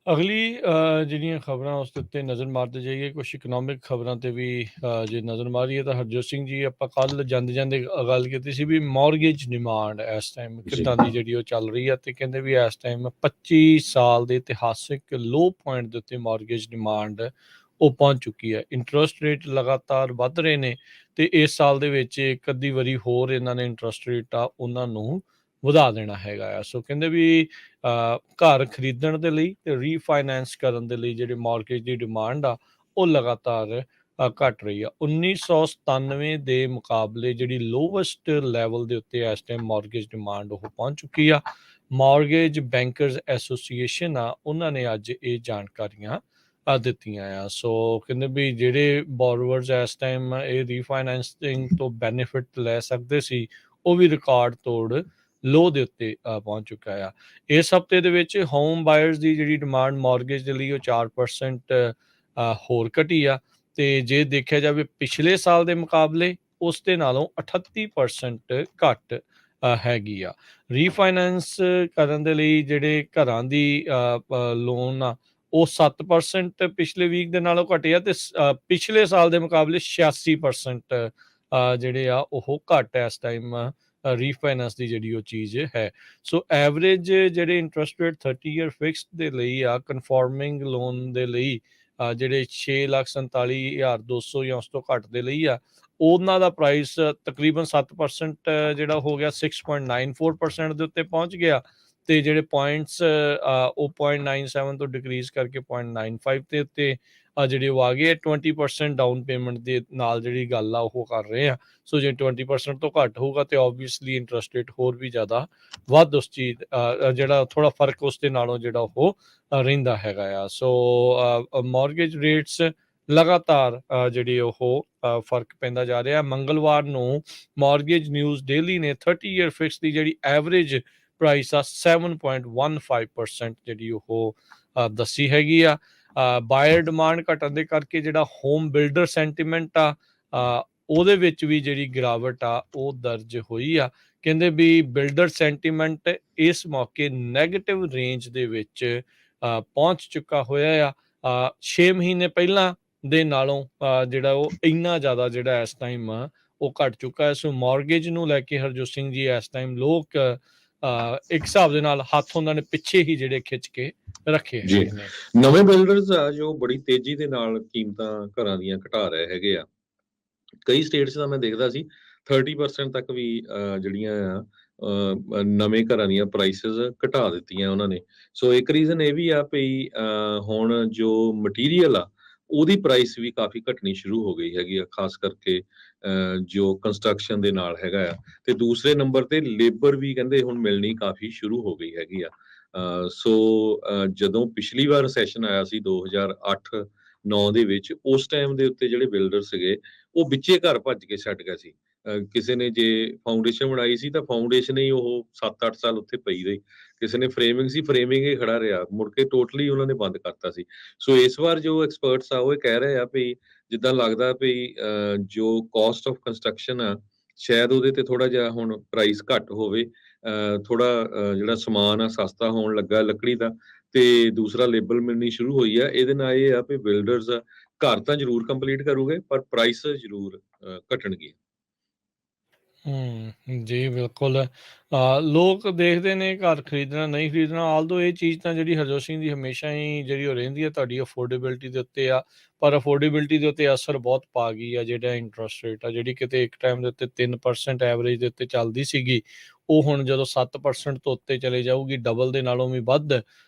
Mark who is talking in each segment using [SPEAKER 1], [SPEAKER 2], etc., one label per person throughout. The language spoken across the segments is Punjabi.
[SPEAKER 1] ਅਗਲੀ ਜਿਹੜੀਆਂ ਖਬਰਾਂ ਉਸ ਦੇ ਉੱਤੇ ਨਜ਼ਰ ਮਾਰਦੇ ਜਾਈਏ, ਕੁਛ ਇਕਨੋਮਿਕ ਖਬਰਾਂ ਤੇ ਵੀ ਜੇ ਨਜ਼ਰ ਮਾਰੀਏ ਤਾਂ ਹਰਜੋਤ ਸਿੰਘ ਜੀ, ਆਪਾਂ ਕੱਲ ਜਾਂਦੇ ਜਾਂਦੇ ਗੱਲ ਕੀਤੀ ਸੀ ਵੀ ਮੌਰਗੇਜ ਡਿਮਾਂਡ ਇਸ ਟਾਈਮ
[SPEAKER 2] ਜੀ
[SPEAKER 1] ਕਿੱਦਾਂ ਦੀ ਜਿਹੜੀ ਉਹ ਚੱਲ ਰਹੀ ਆ, ਤੇ ਕਹਿੰਦੇ ਵੀ ਇਸ ਟਾਈਮ 25 ਸਾਲ ਦੇ ਇਤਿਹਾਸਿਕ ਲੋ ਪੁਆਇੰਟ ਦੇ ਉੱਤੇ ਮੌਰਗੇਜ ਡਿਮਾਂਡ ਉਹ ਪਹੁੰਚ ਚੁੱਕੀ ਹੈ। ਇੰਟਰਸਟ ਰੇਟ ਲਗਾਤਾਰ ਵੱਧ ਰਹੇ ਨੇ, ਤੇ ਇਸ ਸਾਲ ਦੇ ਵਿੱਚ ਇੱਕ ਅੱਧੀ ਵਾਰੀ ਹੋਰ ਇਹਨਾਂ ਨੇ ਇੰਟਰਸਟ ਰੇਟ ਆ ਉਹਨਾਂ ਨੂੰ ਵਧਾ ਦੇਣਾ ਹੈਗਾ ਆ। ਸੋ ਕਹਿੰਦੇ ਵੀ ਘਰ ਖਰੀਦਣ ਦੇ ਲਈ ਤੇ ਰੀਫਾਈਨੈਂਸ ਕਰਨ ਦੇ ਲਈ ਜਿਹੜੇ ਮੌਰਗੇਜ ਦੀ ਡਿਮਾਂਡ ਆ ਉਹ ਲਗਾਤਾਰ ਘਟ ਰਹੀ ਆ। 1997 ਦੇ ਮੁਕਾਬਲੇ ਜਿਹੜੀ ਲੋਵੈਸਟ ਲੈਵਲ ਦੇ ਉੱਤੇ ਇਸ ਟਾਈਮ ਮੌਰਗੇਜ ਡਿਮਾਂਡ ਉਹ ਪਹੁੰਚ ਚੁੱਕੀ ਆ। ਮੌਰਗੇਜ ਬੈਂਕਰਸ ਐਸੋਸੀਏਸ਼ਨ ਆ, ਉਹਨਾਂ ਨੇ ਅੱਜ ਇਹ ਜਾਣਕਾਰੀਆਂ ਦਿੱਤੀਆਂ ਆ। ਸੋ ਕਹਿੰਦੇ ਵੀ ਜਿਹੜੇ ਬੋਰੋਵਰਸ ਇਸ ਟਾਈਮ ਇਹ ਰੀਫਾਈਨੈਂਸਿੰਗ ਤੋਂ ਬੈਨੀਫਿਟ ਲੈ ਸਕਦੇ ਸੀ, ਉਹ ਵੀ ਰਿਕਾਰਡ ਤੋੜ ਲੋ ਦੇ ਉੱਤੇ ਪਹੁੰਚ ਚੁੱਕਾ ਆ। ਇਸ ਹਫਤੇ ਦੇ ਵਿੱਚ ਹੋਮ ਬਾਇਰਸ ਦੀ ਜਿਹੜੀ ਡਿਮਾਂਡ ਮੌਰਗੇਜ ਦੇ ਲਈ ਉਹ 4% ਹੋਰ ਘਟੀ ਆ, ਤੇ ਜੇ ਦੇਖਿਆ ਜਾਵੇ ਪਿਛਲੇ ਸਾਲ ਦੇ ਮੁਕਾਬਲੇ ਉਸ ਦੇ ਨਾਲੋਂ 38% ਘੱਟ ਹੈਗੀ ਆ। ਰੀਫਾਈਨੈਂਸ ਕਰਨ ਦੇ ਲਈ ਜਿਹੜੇ ਘਰਾਂ ਦੀ ਲੋਨ ਆ ਉਹ 7% ਪਿਛਲੇ ਵੀਕ ਦੇ ਨਾਲੋਂ ਘਟੇ ਆ, ਤੇ ਪਿਛਲੇ ਸਾਲ ਦੇ ਮੁਕਾਬਲੇ 86% ਜਿਹੜੇ ਆ ਉਹ ਘੱਟ ਇਸ ਟਾਈਮ ਰੀਫਾਈਨੈਂਸ ਦੀ ਜਿਹੜੀ ਉਹ ਚੀਜ਼ ਹੈ। ਸੋ ਐਵਰੇਜ ਜਿਹੜੇ ਇੰਟਰਸਟ ਰੇਟ 30 ਈਅਰ ਫਿਕਸਡ ਦੇ ਲਈ ਆ, ਕਨਫੋਰਮਿੰਗ ਲੋਨ ਦੇ ਲਈ ਜਿਹੜੇ 6,47,200 ਜਾਂ ਉਸ ਤੋਂ ਘੱਟ ਦੇ ਲਈ ਆ, ਉਹਨਾਂ ਦਾ ਪ੍ਰਾਈਸ ਤਕਰੀਬਨ 7% ਜਿਹੜਾ ਹੋ ਗਿਆ 6.94% ਦੇ ਉੱਤੇ ਪਹੁੰਚ ਗਿਆ, ਤੇ ਜਿਹੜੇ ਪੁਆਇੰਟਸ ਉਹ 0.97 ਤੋਂ ਡਿਕਰੀਜ਼ ਕਰਕੇ 0.95 ਦੇ ਉੱਤੇ ਜਿਹੜੇ ਉਹ ਆ ਗਏ। 20% ਡਾਊਨ ਪੇਮੈਂਟ ਦੇ ਨਾਲ ਜਿਹੜੀ ਗੱਲ ਆ ਉਹ ਕਰ ਰਹੇ ਆ। ਸੋ ਜੇ 20% ਤੋਂ ਘੱਟ ਹੋਊਗਾ ਤੇ ਓਬਵੀਅਸਲੀ ਇੰਟਰਸਟ ਰੇਟ ਹੋਰ ਵੀ ਜ਼ਿਆਦਾ ਵੱਧ ਉਸ ਚੀਜ਼ ਜਿਹੜਾ ਥੋੜਾ ਫਰਕ ਉਸ ਦੇ ਨਾਲੋਂ ਜਿਹੜਾ ਉਹ ਰਹਿੰਦਾ ਹੈਗਾ ਆ। ਸੋ ਮੌਰਗੇਜ ਰੇਟਸ ਲਗਾਤਾਰ ਜਿਹੜੀ ਉਹ ਫਰਕ ਪੈਂਦਾ ਜਾ ਰਿਹਾ। ਮੰਗਲਵਾਰ ਨੂੰ ਮੌਰਗੇਜ ਨਿਊਜ਼ ਡੇਲੀ ਨੇ 30 ਈਅਰ ਫਿਕਸ ਦੀ ਜਿਹੜੀ ਐਵਰੇਜ ਪ੍ਰਾਈਸ ਆ 7.15% ਜਿਹੜੀ ਉਹ ਦੱਸੀ ਹੈਗੀ ਆ। ਬਾਇਰ ਡਿਮਾਂਡ ਘਟਣ ਦੇ ਕਰਕੇ ਜਿਹੜਾ ਹੋਮ ਬਿਲਡਰ ਸੈਂਟੀਮੈਂਟ ਆ ਉਹਦੇ ਵਿੱਚ ਵੀ ਜਿਹੜੀ ਗਿਰਾਵਟ ਆ ਉਹ ਦਰਜ ਹੋਈ ਆ। ਕਹਿੰਦੇ ਵੀ ਬਿਲਡਰ ਸੈਂਟੀਮੈਂਟ ਇਸ ਮੌਕੇ ਨੈਗੇਟਿਵ ਰੇਂਜ ਦੇ ਵਿੱਚ ਪਹੁੰਚ ਚੁੱਕਾ ਹੋਇਆ ਆ। 6 ਮਹੀਨੇ ਪਹਿਲਾਂ ਦੇ ਨਾਲੋਂ ਜਿਹੜਾ ਉਹ ਇੰਨਾ ਜ਼ਿਆਦਾ ਜਿਹੜਾ ਇਸ ਟਾਈਮ ਉਹ ਘਟ ਚੁੱਕਾ ਹੈ। ਸੋ ਮੌਰਗੇਜ ਨੂੰ ਲੈ ਕੇ ਹਰਜੋਤ ਸਿੰਘ ਜੀ ਇਸ ਟਾਈਮ ਲੋਕ ਇੱਕ ਹਿਸਾਬ ਦੇ ਨਾਲ ਹੱਥ ਉਹਨਾਂ ਨੇ ਪਿੱਛੇ ਹੀ ਜਿਹੜੇ ਖਿੱਚ ਕੇ ਰੱਖੇ ਹੈਗੇ ਨੇ।
[SPEAKER 2] ਨਵੇਂ ਬਿਲਡਰਸ ਆ ਜੋ ਬੜੀ ਤੇਜ਼ੀ ਦੇ ਨਾਲ ਕੀਮਤਾਂ ਘਰਾਂ ਦੀਆਂ ਘਟਾ ਰਹੇ ਹੈਗੇ ਆ। ਕਈ ਸਟੇਟਸ ਦਾ ਮੈਂ ਦੇਖਦਾ ਸੀ 30% ਤੱਕ ਵੀ ਜਿਹੜੀਆਂ ਆ ਨਵੇਂ ਘਰਾਂ ਦੀਆਂ ਪ੍ਰਾਈਸਿਸ ਘਟਾ ਦਿੱਤੀਆਂ ਉਹਨਾਂ ਨੇ। ਸੋ ਇੱਕ ਰੀਜ਼ਨ ਇਹ ਵੀ ਆ ਵੀ ਹੁਣ ਜੋ ਮਟੀਰੀਅਲ ਆ ਉਹਦੀ ਪ੍ਰਾਈਸ ਵੀ ਕਾਫੀ ਘਟਣੀ ਸ਼ੁਰੂ ਹੋ ਗਈ ਹੈਗੀ ਆ, ਖਾਸ ਕਰਕੇ ਜੋ ਕੰਸਟਰਕਸ਼ਨ ਦੇ ਨਾਲ ਹੈਗਾ ਆ। ਤੇ ਦੂਸਰੇ ਨੰਬਰ ਤੇ ਲੇਬਰ ਵੀ ਕਹਿੰਦੇ ਹੁਣ ਮਿਲਣੀ ਕਾਫੀ ਸ਼ੁਰੂ ਹੋ ਗਈ ਹੈਗੀ ਆ। ਸੋ ਜਦੋਂ ਪਿਛਲੀ ਵਾਰ ਸੈਸ਼ਨ ਆਇਆ ਸੀ 2008-9 ਦੇ ਵਿੱਚ, ਉਸ ਟਾਈਮ ਦੇ ਉੱਤੇ ਜਿਹੜੇ ਬਿਲਡਰ ਸੀਗੇ ਉਹ ਵਿੱਚੇ ਘਰ ਭੱਜ ਕੇ ਛੱਡ ਗਿਆ ਸੀ। ਕਿਸੇ ਨੇ ਜੇ ਫਾਊਂਡੇਸ਼ਨ ਬਣਾਈ ਸੀ ਤਾਂ ਫਾਊਂਡੇਸ਼ਨ ਹੀ ਉਹ 7-8 ਸਾਲ ਉੱਥੇ ਪਈ ਰਹੀ। ਕਿਸੇ ਨੇ ਫਰੇਮਿੰਗ ਸੀ, ਫਰੇਮਿੰਗ ਹੀ ਖੜਾ ਰਿਹਾ, ਮੁੜ ਕੇ ਟੋਟਲੀ ਉਹਨਾਂ ਨੇ ਬੰਦ ਕਰਤਾ ਸੀ। ਸੋ ਇਸ ਵਾਰ ਜੋ ਐਕਸਪਰਟਸ ਆ ਉਹ ਕਹਿ ਰਹੇ ਆ ਵੀ ਜਿੱਦਾਂ ਲੱਗਦਾ ਵੀ ਜੋ ਕਾਸਟ ਆਫ ਕੰਸਟਰਕਸ਼ਨ ਆ ਸ਼ਾਇਦ ਉਹਦੇ ਤੇ ਥੋੜਾ ਜਿਹਾ ਹੁਣ ਪ੍ਰਾਈਸ ਘੱਟ ਹੋਵੇ। ਥੋੜਾ ਜਿਹੜਾ ਸਮਾਨ ਆ ਸਸਤਾ ਹੋਣ ਲੱਗਾ ਲੱਕੜੀ ਦਾ, ਤੇ ਦੂਸਰਾ ਲੇਬਲ ਮਿਲਣੀ ਸ਼ੁਰੂ ਹੋਈ ਆ। ਇਹਦੇ ਨਾਲ ਇਹ ਆ ਵੀ ਬਿਲਡਰਸ ਘਰ ਤਾਂ ਜ਼ਰੂਰ ਕੰਪਲੀਟ ਕਰੂਗੇ ਪਰ ਪ੍ਰਾਈਸ ਜ਼ਰੂਰ ਘਟਣਗੇ।
[SPEAKER 1] ਜੀ ਬਿਲਕੁਲ। ਲੋਕ ਦੇਖਦੇ ਨੇ ਘਰ ਖਰੀਦਣਾ ਨਹੀਂ ਖਰੀਦਣਾ, ਆਲਦੋ ਇਹ ਚੀਜ਼ ਤਾਂ ਜਿਹੜੀ ਹਰਜੋਤ ਸਿੰਘ ਦੀ ਹਮੇਸ਼ਾ ਹੀ ਜਿਹੜੀ ਉਹ ਰਹਿੰਦੀ ਹੈ ਤੁਹਾਡੀ ਅਫੋਰਡੇਬਿਲਿਟੀ ਦੇ ਉੱਤੇ ਆ। ਪਰ ਅਫੋਰਡੇਬਿਲਿਟੀ ਦੇ ਉੱਤੇ ਅਸਰ ਬਹੁਤ ਪਾ ਗਈ ਆ ਜਿਹੜਾ ਇੰਟਰਸਟ ਰੇਟ ਆ, ਜਿਹੜੀ ਕਿਤੇ ਇੱਕ ਟਾਈਮ ਦੇ ਉੱਤੇ 3% ਐਵਰੇਜ ਦੇ ਉੱਤੇ ਚੱਲਦੀ ਸੀਗੀ, ਉਹ ਹੁਣ ਜਦੋਂ 7% ਤੋਂ ਉੱਤੇ ਚਲੇ ਜਾਊਗੀ, ਡਬਲ ਦੇ ਨਾਲੋਂ ਵੀ ਵੱਧ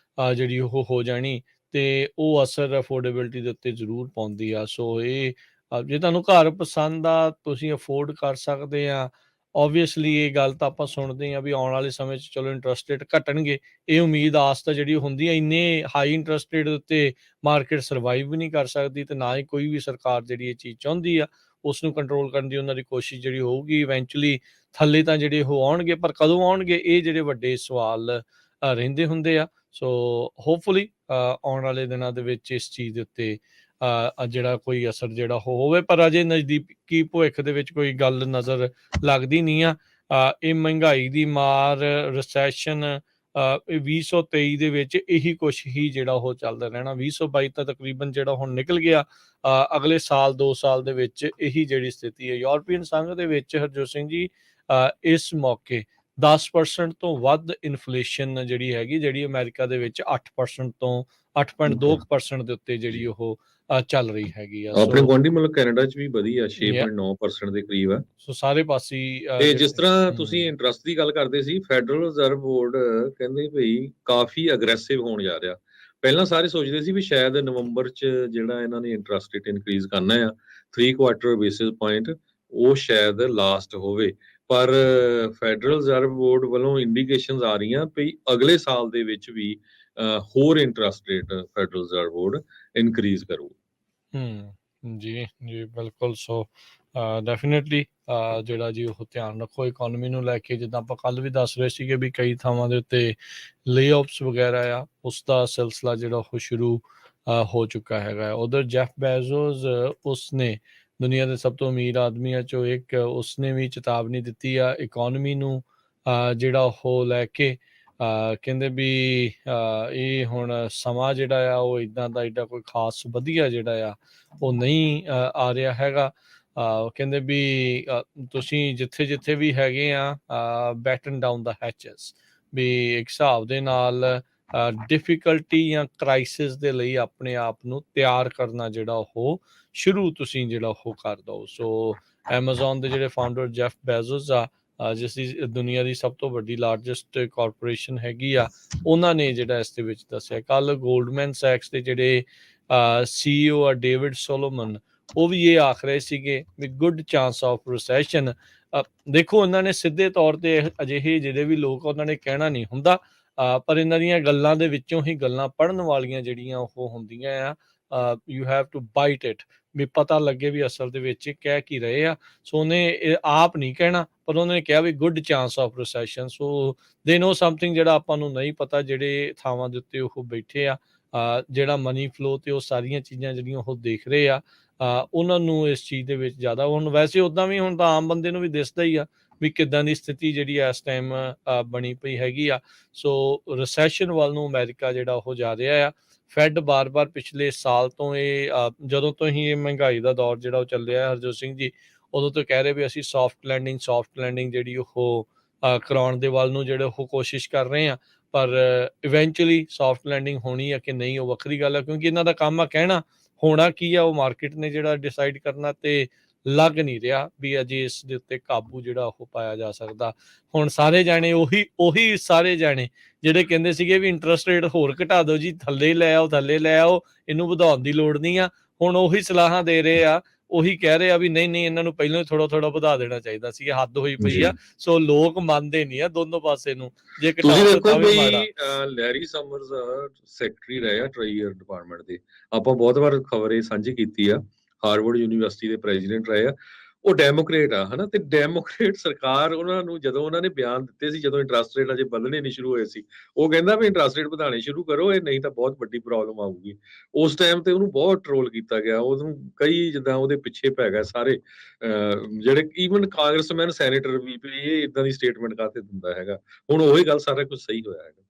[SPEAKER 1] ਜਿਹੜੀ ਉਹ ਹੋ ਜਾਣੀ, ਤੇ ਉਹ ਅਸਰ ਅਫੋਰਡੇਬਿਲਿਟੀ ਦੇ ਉੱਤੇ ਜ਼ਰੂਰ ਪਾਉਂਦੀ ਆ। ਸੋ ਇਹ ਜੇ ਤੁਹਾਨੂੰ ਘਰ ਪਸੰਦ ਆ, ਤੁਸੀਂ ਅਫੋਰਡ ਕਰ ਸਕਦੇ ਆ, ਓਬਵੀਅਸਲੀ ਇਹ ਗੱਲ ਤਾਂ ਆਪਾਂ ਸੁਣਦੇ ਹਾਂ ਵੀ ਆਉਣ ਵਾਲੇ ਸਮੇਂ 'ਚ ਚਲੋ ਇੰਟਰਸਟ ਰੇਟ ਘਟਣਗੇ। ਇਹ ਉਮੀਦ ਆਸ ਤਾਂ ਜਿਹੜੀ ਹੁੰਦੀ ਹੈ, ਇੰਨੇ ਹਾਈ ਇੰਟਰਸਟ ਰੇਟ ਦੇ ਉੱਤੇ ਮਾਰਕੀਟ ਸਰਵਾਈਵ ਵੀ ਨਹੀਂ ਕਰ ਸਕਦੀ, ਤੇ ਨਾ ਹੀ ਕੋਈ ਵੀ ਸਰਕਾਰ ਜਿਹੜੀ ਇਹ ਚੀਜ਼ ਚਾਹੁੰਦੀ ਆ ਉਸ ਨੂੰ ਕੰਟਰੋਲ ਕਰਨ ਦੀ ਉਹਨਾਂ ਦੀ ਕੋਸ਼ਿਸ਼ ਜਿਹੜੀ ਹੋਊਗੀ। ਇਵੈਂਚੁਅਲੀ ਥੱਲੇ ਤਾਂ ਜਿਹੜੇ ਉਹ ਆਉਣਗੇ, ਪਰ ਕਦੋਂ ਆਉਣਗੇ ਇਹ ਜਿਹੜੇ ਵੱਡੇ ਸਵਾਲ ਰਹਿੰਦੇ ਹੁੰਦੇ ਆ। ਸੋ ਹੋਪਫੁਲੀ ਆਉਣ ਵਾਲੇ ਦਿਨਾਂ ਦੇ ਵਿੱਚ ਇਸ ਚੀਜ਼ ਦੇ ਉੱਤੇ ਜਿਹੜਾ ਕੋਈ ਅਸਰ ਜਿਹੜਾ ਹੋਵੇ, ਪਰ ਅਜੇ ਨਜ਼ਦੀਕੀ ਭਵਿੱਖ ਦੇ ਵਿੱਚ ਕੋਈ ਗੱਲ ਨਜ਼ਰ ਲੱਗਦੀ ਨਹੀਂ ਆ। ਇਹ ਮਹਿੰਗਾਈ ਦੀ ਮਾਰ, ਰਿਸੈਸ਼ਨ ਇਹ 2023 ਦੇ ਵਿੱਚ ਇਹੀ ਕੁਛ ਹੀ ਜਿਹੜਾ ਉਹ ਚੱਲਦਾ ਰਹਿਣਾ। 2022 ਤਾਂ ਤਕਰੀਬਨ ਜਿਹੜਾ ਹੁਣ ਨਿਕਲ ਗਿਆ, ਅਗਲੇ ਸਾਲ 2 ਸਾਲ ਦੇ ਵਿੱਚ ਇਹੀ ਜਿਹੜੀ ਸਥਿਤੀ ਹੈ। ਯੂਰਪੀਅਨ ਸੰਘ ਦੇ ਵਿੱਚ ਹਰਜੋਤ ਸਿੰਘ ਜੀ ਇਸ ਮੌਕੇ 10% ਤੋਂ ਵੱਧ ਇਨਫਲੇਸ਼ਨ ਜਿਹੜੀ ਹੈਗੀ, ਜਿਹੜੀ ਅਮਰੀਕਾ ਦੇ ਵਿੱਚ 8% ਤੋਂ 8.2% ਦੇ ਉੱਤੇ ਜਿਹੜੀ ਉਹ ਚੱਲ ਰਹੀ ਹੈਗੀ ਆ।
[SPEAKER 2] ਆਪਣੇ ਗੁਆਂਢੀ ਮੁਲਕ ਕੈਨੇਡਾ 'ਚ ਵੀ ਵਧੀ ਆ, 6.9% ਦੇ ਕਰੀਬ ਆ।
[SPEAKER 1] ਸੋ ਸਾਰੇ ਪਾਸੇ
[SPEAKER 2] ਤੇ ਜਿਸ ਤਰ੍ਹਾਂ ਤੁਸੀਂ ਇੰਟਰਸਟ ਦੀ ਗੱਲ ਕਰਦੇ ਸੀ, ਫੈਡਰਲ ਰਿਜ਼ਰਵ ਬੋਰਡ ਕਹਿੰਦੇ ਭਈ ਕਾਫੀ ਅਗਰੈਸਿਵ ਹੋਣ ਜਾ ਰਿਹਾ। ਪਹਿਲਾਂ ਸਾਰੇ ਸੋਚਦੇ ਸੀ ਵੀ ਸ਼ਾਇਦ ਨਵੰਬਰ 'ਚ ਜਿਹੜਾ ਇਹਨਾਂ ਨੇ ਇੰਟਰਸਟ ਰੇਟ ਇਨਕਰੀਜ਼ ਕਰਨਾ ਆ 3/4 ਬੇਸਿਸ ਪੁਆਇੰਟ, ਉਹ ਸ਼ਾਇਦ ਲਾਸਟ ਹੋਵੇ। ਪਰ ਫੈਡਰਲ ਰਿਜ਼ਰਵ ਬੋਰਡ ਵੱਲੋਂ ਇੰਡੀਕੇਸ਼ਨਸ ਆ ਰਹੀਆਂ ਵੀ ਅਗਲੇ ਸਾਲ ਦੇ ਵਿੱਚ ਵੀ ਹੋਰ interest rate federal reserve board increase ਕਰੂ।
[SPEAKER 1] ਜੀ ਜੀ ਬਿਲਕੁਲ। ਸੋ ਡੈਫੀਨੇਟਲੀ ਜਿਹੜਾ ਜੀ ਉਹ ਧਿਆਨ ਰੱਖੋ ਇਕੋਨਮੀ ਨੂੰ ਲੈ ਕੇ। ਜਿੱਦਾਂ ਆਪਾਂ ਕੱਲ੍ਹ ਵੀ ਦੱਸ ਰਹੇ ਸੀਗੇ ਵੀ ਕਈ ਥਾਵਾਂ ਦੇ ਉੱਤੇ ਲੇਆਫਸ ਵਗੈਰਾ ਆ, ਉਸ ਦਾ ਸਿਲਸਿਲਾ ਜਿਹੜਾ ਉਹ ਸ਼ੁਰੂ ਹੋ ਚੁੱਕਾ ਹੈਗਾ। ਉਧਰ ਜੈਫ ਬੈਜ਼ੋਸ, ਉਸਨੇ ਦੁਨੀਆ ਦੇ ਸਭ ਤੋਂ ਅਮੀਰ ਆਦਮੀਆਂ 'ਚੋਂ ਇੱਕ, ਉਸਨੇ ਵੀ ਚੇਤਾਵਨੀ ਦਿੱਤੀ ਆ ਇਕੋਨਮੀ ਨੂੰ ਜਿਹੜਾ ਉਹ ਲੈ ਕੇ। ਕਹਿੰਦੇ ਵੀ ਇਹ ਹੁਣ ਸਮਾਂ ਜਿਹੜਾ ਆ ਉਹ ਇੱਦਾਂ ਦਾ ਐਡਾ ਕੋਈ ਖਾਸ ਵਧੀਆ ਜਿਹੜਾ ਆ ਉਹ ਨਹੀਂ ਆ ਰਿਹਾ ਹੈਗਾ। ਕਹਿੰਦੇ ਵੀ ਤੁਸੀਂ ਜਿੱਥੇ ਜਿੱਥੇ ਵੀ ਹੈਗੇ ਆ, ਬੈਟਨ ਡਾਊਨ ਦਾ ਹੈਚਸ, ਵੀ ਇੱਕ ਹਿਸਾਬ ਦੇ ਨਾਲ ਡਿਫਿਕਲਟੀ ਜਾਂ ਕ੍ਰਾਈਸਿਸ ਦੇ ਲਈ ਆਪਣੇ ਆਪ ਨੂੰ ਤਿਆਰ ਕਰਨਾ ਜਿਹੜਾ ਉਹ ਸ਼ੁਰੂ ਤੁਸੀਂ ਜਿਹੜਾ ਉਹ ਕਰ ਦਿਓ। ਸੋ ਐਮਾਜ਼ੋਨ ਦੇ ਜਿਹੜੇ ਫਾਊਂਡਰ ਜੈਫ ਬੈਜ਼ੋਸ ਆ, ਜਿਸ ਦੀ ਦੁਨੀਆ ਦੀ ਸਭ ਤੋਂ ਵੱਡੀ ਲਾਰਜੈਸਟ ਕਾਰਪੋਰੇਸ਼ਨ ਹੈਗੀ ਆ, ਉਹਨਾਂ ਨੇ ਜਿਹੜਾ ਇਸ ਦੇ ਵਿੱਚ ਦੱਸਿਆ। ਕੱਲ੍ਹ ਗੋਲਡਮੈਨ ਸੈਕਸ ਦੇ ਜਿਹੜੇ CEO ਆ ਡੇਵਿਡ ਸੋਲੋਮਨ, ਉਹ ਵੀ ਇਹ ਆਖ ਰਹੇ ਸੀਗੇ ਵੀ ਗੁੱਡ ਚਾਂਸ ਆਫ ਰਿਸੈਸ਼ਨ। ਦੇਖੋ ਇਹਨਾਂ ਨੇ ਸਿੱਧੇ ਤੌਰ ਤੇ ਅਜਿਹੇ ਜਿਹੜੇ ਵੀ ਲੋਕ ਉਹਨਾਂ ਨੇ ਕਹਿਣਾ ਨਹੀਂ ਹੁੰਦਾ, ਪਰ ਇਹਨਾਂ ਦੀਆਂ ਗੱਲਾਂ ਦੇ ਵਿੱਚੋਂ ਹੀ ਗੱਲਾਂ ਪੜ੍ਹਨ ਵਾਲੀਆਂ ਜਿਹੜੀਆਂ ਉਹ ਹੁੰਦੀਆਂ ਆ। You have to bite it, ਵੀ ਪਤਾ ਲੱਗੇ ਵੀ ਅਸਲ ਦੇ ਵਿੱਚ ਕਹਿ ਕੀ ਰਹੇ ਆ। ਸੋ ਉਹਨੇ ਇਹ ਆਪ ਨਹੀਂ ਕਹਿਣਾ, ਪਰ ਉਹਨੇ ਕਿਹਾ ਵੀ ਗੁੱਡ ਚਾਂਸ ਆਫ ਰਿਸੈਸ਼ਨ। ਸੋ ਦੇ ਨੋ ਸਮਥਿੰਗ ਜਿਹੜਾ ਆਪਾਂ ਨੂੰ ਨਹੀਂ ਪਤਾ, ਜਿਹੜੇ ਥਾਵਾਂ ਦੇ ਉੱਤੇ ਉਹ ਬੈਠੇ ਆ, ਜਿਹੜਾ ਮਨੀ ਫਲੋ ਤੇ ਉਹ ਸਾਰੀਆਂ ਚੀਜ਼ਾਂ ਜਿਹੜੀਆਂ ਉਹ ਦੇਖ ਰਹੇ ਆ, ਉਹਨਾਂ ਨੂੰ ਇਸ ਚੀਜ਼ ਦੇ ਵਿੱਚ ਜ਼ਿਆਦਾ। ਹੁਣ ਵੈਸੇ ਉੱਦਾਂ ਵੀ ਹੁਣ ਤਾਂ ਆਮ ਬੰਦੇ ਨੂੰ ਵੀ ਦਿਸਦਾ ਹੀ ਆ ਵੀ ਕਿੱਦਾਂ ਦੀ ਸਥਿਤੀ ਜਿਹੜੀ ਇਸ ਟਾਈਮ ਬਣੀ ਪਈ ਹੈਗੀ ਆ। ਸੋ ਰਿਸੈਸ਼ਨ ਵੱਲ ਨੂੰ ਅਮਰੀਕਾ ਜਿਹੜਾ ਉਹ ਜਾ ਰਿਹਾ ਆ। ਫੈਡ ਬਾਰ-ਬਾਰ ਪਿਛਲੇ ਸਾਲ ਤੋਂ ਇਹ ਜਦੋਂ ਤੋਂ ਹੀ ਇਹ ਮਹਿੰਗਾਈ ਦਾ ਦੌਰ ਜਿਹੜਾ ਉਹ ਚੱਲਿਆ ਹਰਜੋਤ ਸਿੰਘ ਜੀ, ਉਦੋਂ ਤੋਂ ਕਹਿ ਰਹੇ ਵੀ ਅਸੀਂ ਸੌਫਟ ਲੈਂਡਿੰਗ ਜਿਹੜੀ ਉਹ ਕਰਾਉਣ ਦੇ ਵੱਲ ਨੂੰ ਜਿਹੜੇ ਉਹ ਕੋਸ਼ਿਸ਼ ਕਰ ਰਹੇ ਆ। ਪਰ ਇਵੈਂਚੁਅਲੀ ਸੌਫਟ ਲੈਂਡਿੰਗ ਹੋਣੀ ਆ ਕਿ ਨਹੀਂ, ਉਹ ਵੱਖਰੀ ਗੱਲ ਆ, ਕਿਉਂਕਿ ਇਹਨਾਂ ਦਾ ਕੰਮ ਆ ਕਹਿਣਾ, ਹੋਣਾ ਕੀ ਆ ਉਹ ਮਾਰਕੀਟ ਨੇ ਜਿਹੜਾ ਡਿਸਾਈਡ ਕਰਨਾ। ਤੇ ਲੱਗ ਨਹੀਂ ਰਿਹਾ ਵੀ ਅਜੇ ਇਸ ਦੇ ਉੱਤੇ ਕਾਬੂ ਜਿਹੜਾ ਉਹ ਪਾਇਆ ਜਾ ਸਕਦਾ। ਹੁਣ ਸਾਰੇ ਜਾਣੇ ਉਹੀ ਸਾਰੇ ਜਾਣੇ ਜਿਹੜੇ ਕਹਿੰਦੇ ਸੀਗੇ ਵੀ ਇੰਟਰਸਟ ਰੇਟ ਹੋਰ ਘਟਾ ਦਿਓ ਜੀ, ਥੱਲੇ ਲੈ ਆਓ, ਇਹਨੂੰ ਵਧਾਉਣ ਦੀ ਲੋੜ ਨਹੀਂ ਆ, ਹੁਣ ਉਹੀ ਸਲਾਹਾਂ ਦੇ ਰਹੇ ਆ, ਉਹੀ ਕਹਿ ਰਹੇ ਆ ਵੀ ਨਹੀਂ ਇਹਨਾਂ ਨੂੰ ਪਹਿਲਾਂ ਹੀ ਥੋੜਾ ਵਧਾ ਦੇਣਾ ਚਾਹੀਦਾ ਸੀ, ਹੱਦ ਹੋਈ ਪਈ ਆ। ਸੋ ਲੋਕ ਮੰਨਦੇ ਨਹੀਂ ਆ ਦੋਨੋਂ ਪਾਸੇ ਨੂੰ, ਜੇ
[SPEAKER 2] ਤੁਸੀਂ ਦੇਖੋ ਵੀ ਲੈਰੀ ਸਮਰਜ਼ ਸੈਕਟਰੀ ਰਹੇ ਆ ਟ੍ਰੇਜਰੀ ਡਿਪਾਰਟਮੈਂਟ ਦੇ, ਆਪਾਂ ਬਹੁਤ ਵਾਰ ਖਬਰ ਇਹ ਸਾਂਝੀ ਕੀਤੀ ਆ। ਹਾਰਵਰਡ ਯੂਨੀਵਰਸਿਟੀ ਦੇ ਪ੍ਰੈਜ਼ੀਡੈਂਟ ਰਹੇ ਆ, ਉਹ ਡੈਮੋਕ੍ਰੇਟ ਆ, ਹਨਾ। ਤੇ ਡੈਮੋਕ੍ਰੇਟ ਸਰਕਾਰ ਉਹਨਾਂ ਨੂੰ ਜਦੋਂ ਉਹਨਾਂ ਨੇ ਬਿਆਨ ਦਿੱਤੇ ਸੀ, ਜਦੋਂ ਇੰਟਰਸਟ ਰੇਟ ਅਜੇ ਵਧਣੇ ਨਹੀਂ ਸ਼ੁਰੂ ਹੋਏ ਸੀ, ਉਹ ਕਹਿੰਦਾ ਵੀ ਇੰਟਰਸਟ ਰੇਟ ਵਧਾਣੇ ਸ਼ੁਰੂ ਕਰੋ, ਇਹ ਨਹੀਂ ਤਾਂ ਬਹੁਤ ਵੱਡੀ ਪ੍ਰੋਬਲਮ ਆਊਗੀ। ਉਸ ਟਾਈਮ ਤੇ ਉਹਨੂੰ ਬਹੁਤ ਟਰੋਲ ਕੀਤਾ ਗਿਆ, ਉਹਨੂੰ ਕਈ ਜਿੱਦਾਂ ਉਹਦੇ ਪਿੱਛੇ ਪੈ ਗਏ ਸਾਰੇ, ਜਿਹੜੇ ਈਵਨ ਕਾਂਗਰਸਮੈਨ ਸੈਨੇਟਰ ਵੀ, ਇਹ ਇਦਾਂ ਦੀ ਸਟੇਟਮੈਂਟ ਕਾਹਤੇ ਦਿੰਦਾ ਹੈਗਾ। ਹੁਣ ਉਹੀ ਗੱਲ, ਸਾਰਾ ਕੁਝ ਸਹੀ ਹੋਇਆ ਹੈਗਾ।